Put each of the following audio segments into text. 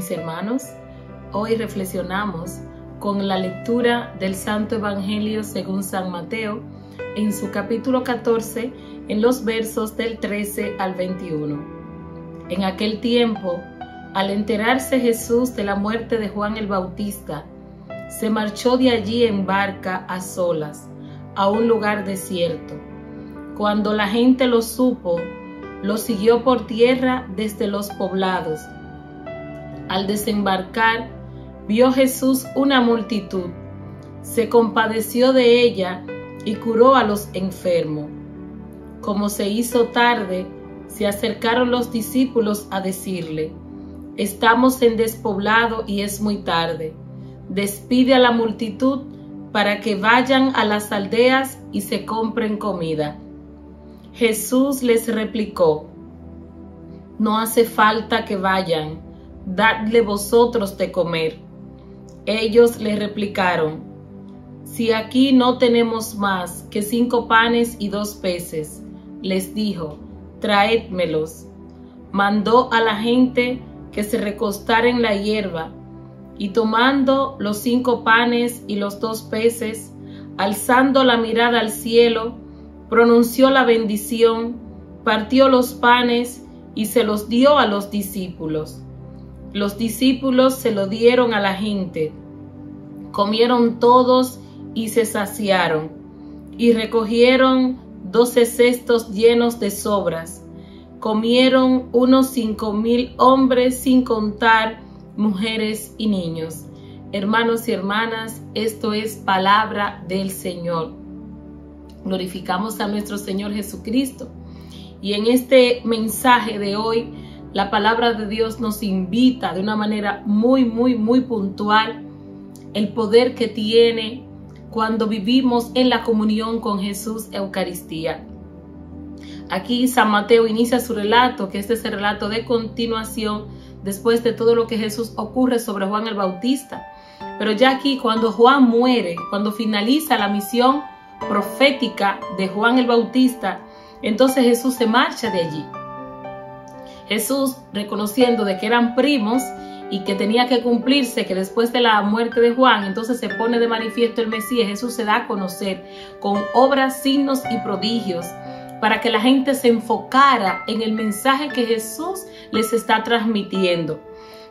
mis hermanos. Hoy reflexionamos con la lectura del Santo Evangelio según San Mateo, en su capítulo 14, en los versos del 13 al 21. En aquel tiempo, al enterarse Jesús de la muerte de Juan el Bautista, se marchó de allí en barca a solas, a un lugar desierto. Cuando la gente lo supo, lo siguió por tierra desde los poblados. Al desembarcar, vio Jesús una multitud, se compadeció de ella y curó a los enfermos. Como se hizo tarde, se acercaron los discípulos a decirle: «Estamos en despoblado y es muy tarde. Despide a la multitud para que vayan a las aldeas y se compren comida». Jesús les replicó: «No hace falta que vayan, dadle vosotros de comer». Ellos le replicaron: «Si aquí no tenemos más que 5 panes y 2 peces». Les dijo: «Traédmelos». Mandó a la gente que se recostara en la hierba, y tomando los 5 panes y los 2 peces, alzando la mirada al cielo, pronunció la bendición, partió los panes y se los dio a los discípulos. Los discípulos se lo dieron a la gente. Comieron todos y se saciaron, y recogieron 12 cestos llenos de sobras. Comieron unos 5,000 hombres, sin contar mujeres y niños. Hermanos y hermanas, esto es palabra del Señor. Glorificamos a nuestro Señor Jesucristo. Y en este mensaje de hoy, la palabra de Dios nos invita de una manera muy puntual el poder que tiene cuando vivimos en la comunión con Jesús, Eucaristía. Aquí San Mateo inicia su relato, que este es el relato de continuación después de todo lo que Jesús ocurre sobre Juan el Bautista. Pero ya aquí, cuando Juan muere, cuando finaliza la misión profética de Juan el Bautista, entonces Jesús se marcha de allí. Jesús, reconociendo de que eran primos y que tenía que cumplirse, que después de la muerte de Juan, entonces se pone de manifiesto el Mesías. Jesús se da a conocer con obras, signos y prodigios para que la gente se enfocara en el mensaje que Jesús les está transmitiendo.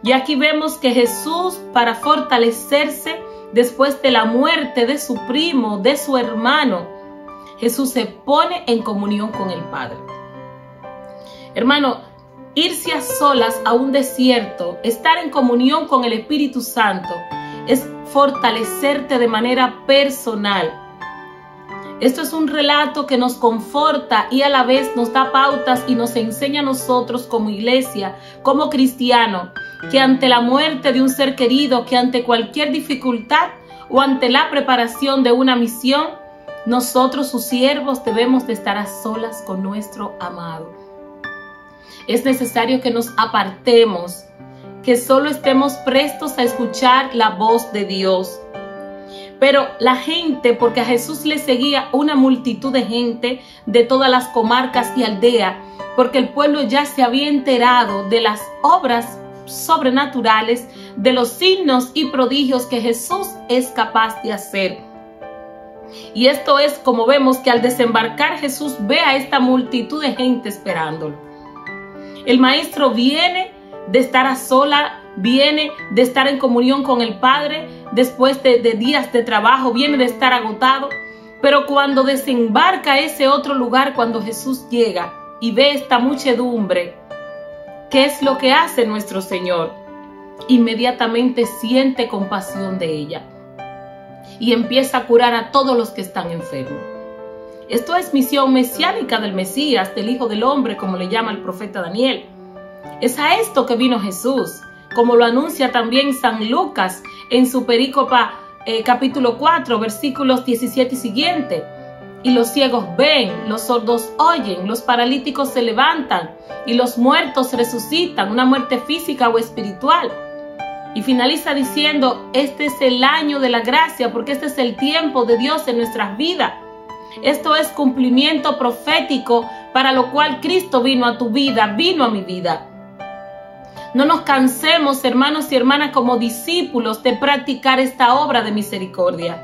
Y aquí vemos que Jesús, para fortalecerse después de la muerte de su primo, de su hermano, Jesús se pone en comunión con el Padre. Hermano, irse a solas a un desierto, estar en comunión con el Espíritu Santo, es fortalecerte de manera personal. Esto es un relato que nos conforta y a la vez nos da pautas y nos enseña a nosotros como iglesia, como cristianos, que ante la muerte de un ser querido, que ante cualquier dificultad o ante la preparación de una misión, nosotros, sus siervos, debemos de estar a solas con nuestro amado. Es necesario que nos apartemos, que solo estemos prestos a escuchar la voz de Dios. Pero la gente, porque a Jesús le seguía una multitud de gente de todas las comarcas y aldeas, porque el pueblo ya se había enterado de las obras sobrenaturales, de los signos y prodigios que Jesús es capaz de hacer. Y esto es como vemos que al desembarcar Jesús ve a esta multitud de gente esperándolo. El Maestro viene de estar a sola, viene de estar en comunión con el Padre después de días de trabajo, viene de estar agotado. Pero cuando desembarca a ese otro lugar, cuando Jesús llega y ve esta muchedumbre, ¿qué es lo que hace nuestro Señor? Inmediatamente siente compasión de ella y empieza a curar a todos los que están enfermos. Esto es misión mesiánica del Mesías, del Hijo del Hombre, como le llama el profeta Daniel. Es a esto que vino Jesús, como lo anuncia también San Lucas en su perícopa capítulo 4, versículos 17 y siguiente. Y los ciegos ven, los sordos oyen, los paralíticos se levantan y los muertos resucitan, una muerte física o espiritual. Y finaliza diciendo: este es el año de la gracia, porque este es el tiempo de Dios en nuestras vidas. Esto es cumplimiento profético para lo cual Cristo vino a tu vida, vino a mi vida. No nos cansemos, hermanos y hermanas, como discípulos de practicar esta obra de misericordia.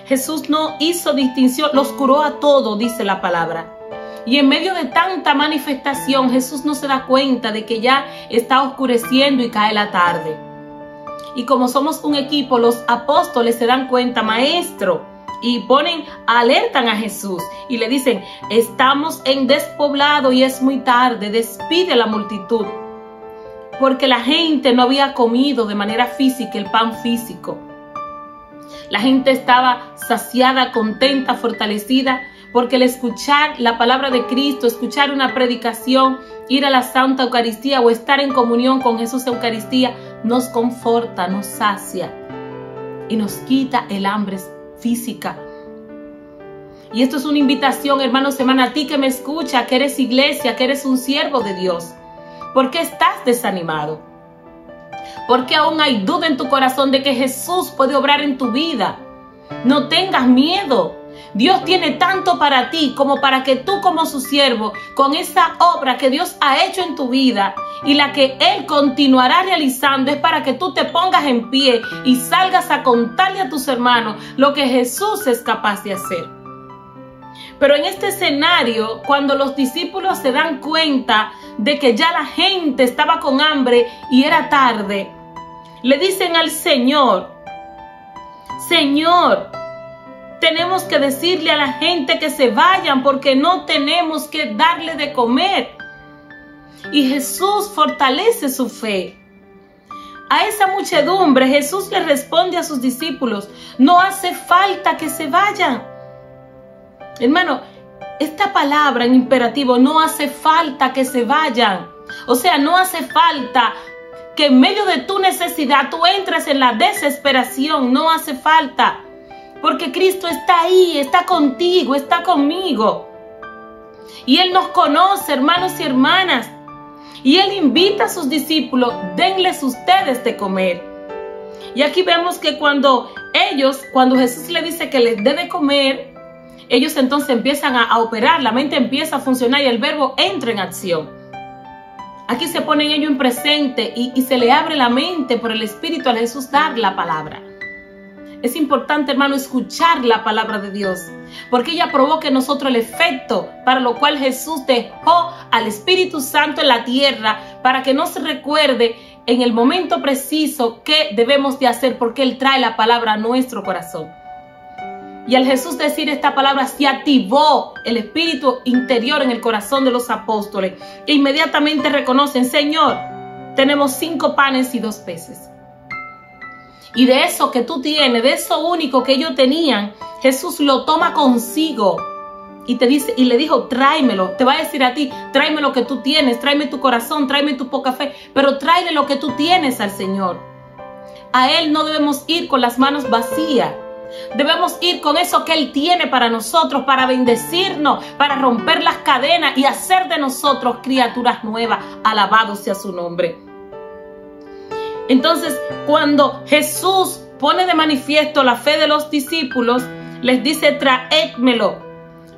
Jesús no hizo distinción, los curó a todos, dice la palabra. Y en medio de tanta manifestación, Jesús no se da cuenta de que ya está oscureciendo y cae la tarde. Y como somos un equipo, los apóstoles se dan cuenta, maestro, y alertan a Jesús y le dicen, estamos en despoblado y es muy tarde, despide a la multitud. Porque la gente no había comido de manera física el pan físico. La gente estaba saciada, contenta, fortalecida, porque el escuchar la palabra de Cristo, escuchar una predicación, ir a la Santa Eucaristía o estar en comunión con Jesús Eucaristía, nos conforta, nos sacia y nos quita el hambre física. Y esto es una invitación, hermanos, hermanas, a ti que me escucha, que eres iglesia, que eres un siervo de Dios. ¿Por qué estás desanimado? ¿Por qué aún hay duda en tu corazón de que Jesús puede obrar en tu vida? No tengas miedo. Dios tiene tanto para ti como para que tú como su siervo, con esa obra que Dios ha hecho en tu vida y la que Él continuará realizando, es para que tú te pongas en pie y salgas a contarle a tus hermanos lo que Jesús es capaz de hacer. Pero en este escenario, cuando los discípulos se dan cuenta de que ya la gente estaba con hambre y era tarde, le dicen al Señor, Señor, tenemos que decirle a la gente que se vayan porque no tenemos que darle de comer. Y Jesús fortalece su fe. A esa muchedumbre Jesús le responde a sus discípulos, no hace falta que se vayan. Hermano, esta palabra en imperativo, no hace falta que se vayan. O sea, no hace falta que en medio de tu necesidad tú entres en la desesperación. No hace falta. Porque Cristo está ahí, está contigo, está conmigo. Y Él nos conoce, hermanos y hermanas. Y Él invita a sus discípulos, denles ustedes de comer. Y aquí vemos que cuando Jesús le dice que les dé de comer, ellos entonces empiezan a operar, la mente empieza a funcionar y el verbo entra en acción. Aquí se ponen ellos en presente y se le abre la mente por el Espíritu a Jesús dar la palabra. Es importante, hermano, escuchar la palabra de Dios, porque ella provoca en nosotros el efecto para lo cual Jesús dejó al Espíritu Santo en la tierra, para que nos recuerde en el momento preciso qué debemos de hacer, porque Él trae la palabra a nuestro corazón. Y al Jesús decir esta palabra, se activó el espíritu interior en el corazón de los apóstoles. E inmediatamente reconocen, Señor, tenemos 5 panes y 2 peces. Y de eso que tú tienes, de eso único que ellos tenían, Jesús lo toma consigo. Y te dice, y le dijo, tráemelo. Te va a decir a ti, tráeme lo que tú tienes, tráeme tu corazón, tráeme tu poca fe. Pero tráele lo que tú tienes al Señor. A Él no debemos ir con las manos vacías. Debemos ir con eso que Él tiene para nosotros, para bendecirnos, para romper las cadenas y hacer de nosotros criaturas nuevas. Alabado sea su nombre. Entonces, cuando Jesús pone de manifiesto la fe de los discípulos, les dice, traédmelo.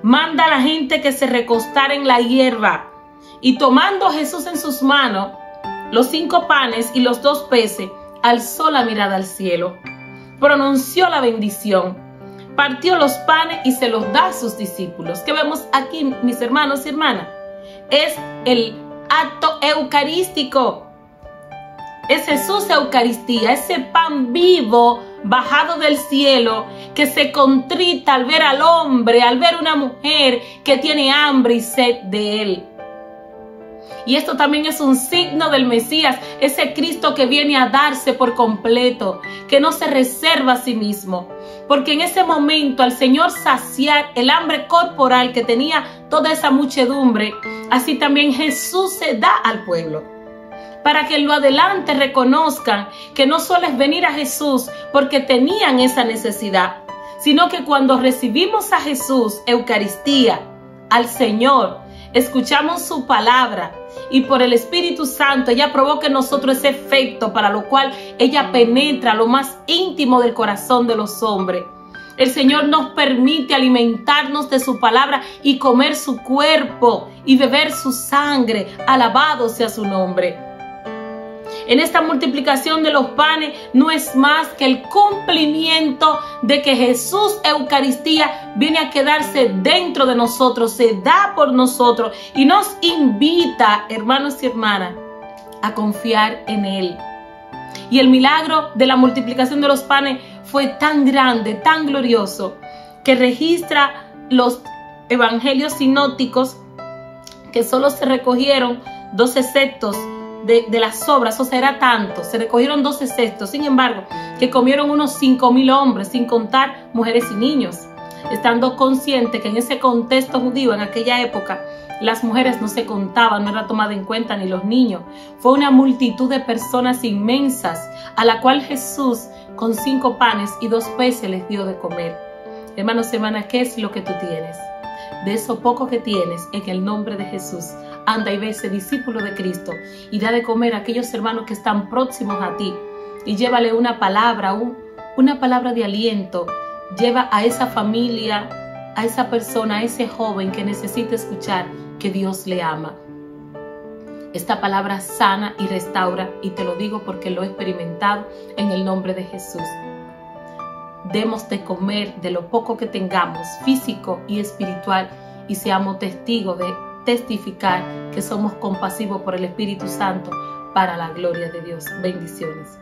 Manda a la gente que se recostara en la hierba. Y tomando Jesús en sus manos los 5 panes y los 2 peces, alzó la mirada al cielo. Pronunció la bendición, partió los panes y se los da a sus discípulos. ¿Qué vemos aquí, mis hermanos y hermanas? Es el acto eucarístico. Es Jesús Eucaristía, ese pan vivo bajado del cielo que se contrita al ver al hombre, al ver una mujer que tiene hambre y sed de Él. Y esto también es un signo del Mesías, ese Cristo que viene a darse por completo, que no se reserva a sí mismo. Porque en ese momento al Señor saciar el hambre corporal que tenía toda esa muchedumbre, así también Jesús se da al pueblo. Para que en lo adelante reconozcan que no solo es venir a Jesús porque tenían esa necesidad, sino que cuando recibimos a Jesús, Eucaristía, al Señor, escuchamos su palabra y por el Espíritu Santo ella provoca en nosotros ese efecto para lo cual ella penetra lo más íntimo del corazón de los hombres. El Señor nos permite alimentarnos de su palabra y comer su cuerpo y beber su sangre. Alabado sea su nombre. en esta multiplicación de los panes no es más que el cumplimiento de que Jesús, Eucaristía, viene a quedarse dentro de nosotros, se da por nosotros y nos invita, hermanos y hermanas, a confiar en Él. Y el milagro de la multiplicación de los panes fue tan grande, tan glorioso, que registra los evangelios sinópticos que solo se recogieron 12 cestos de las sobras, o sea, era tanto, se recogieron 12 cestos, sin embargo, que comieron unos 5,000 hombres, sin contar mujeres y niños, estando consciente que en ese contexto judío, en aquella época, las mujeres no se contaban, no era tomada en cuenta, ni los niños. Fue una multitud de personas inmensas, a la cual Jesús, con 5 panes y 2 peces, les dio de comer. Hermanos y hermanas, ¿qué es lo que tú tienes? De eso poco que tienes, en el nombre de Jesús, anda y ve ese discípulo de Cristo y da de comer a aquellos hermanos que están próximos a ti y llévale una palabra de aliento. Lleva a esa familia, a esa persona, a ese joven que necesita escuchar que Dios le ama. Esta palabra sana y restaura, y te lo digo porque lo he experimentado en el nombre de Jesús. Demos de comer de lo poco que tengamos, físico y espiritual, y seamos testigos de testificar que somos compasivos por el Espíritu Santo para la gloria de Dios. Bendiciones.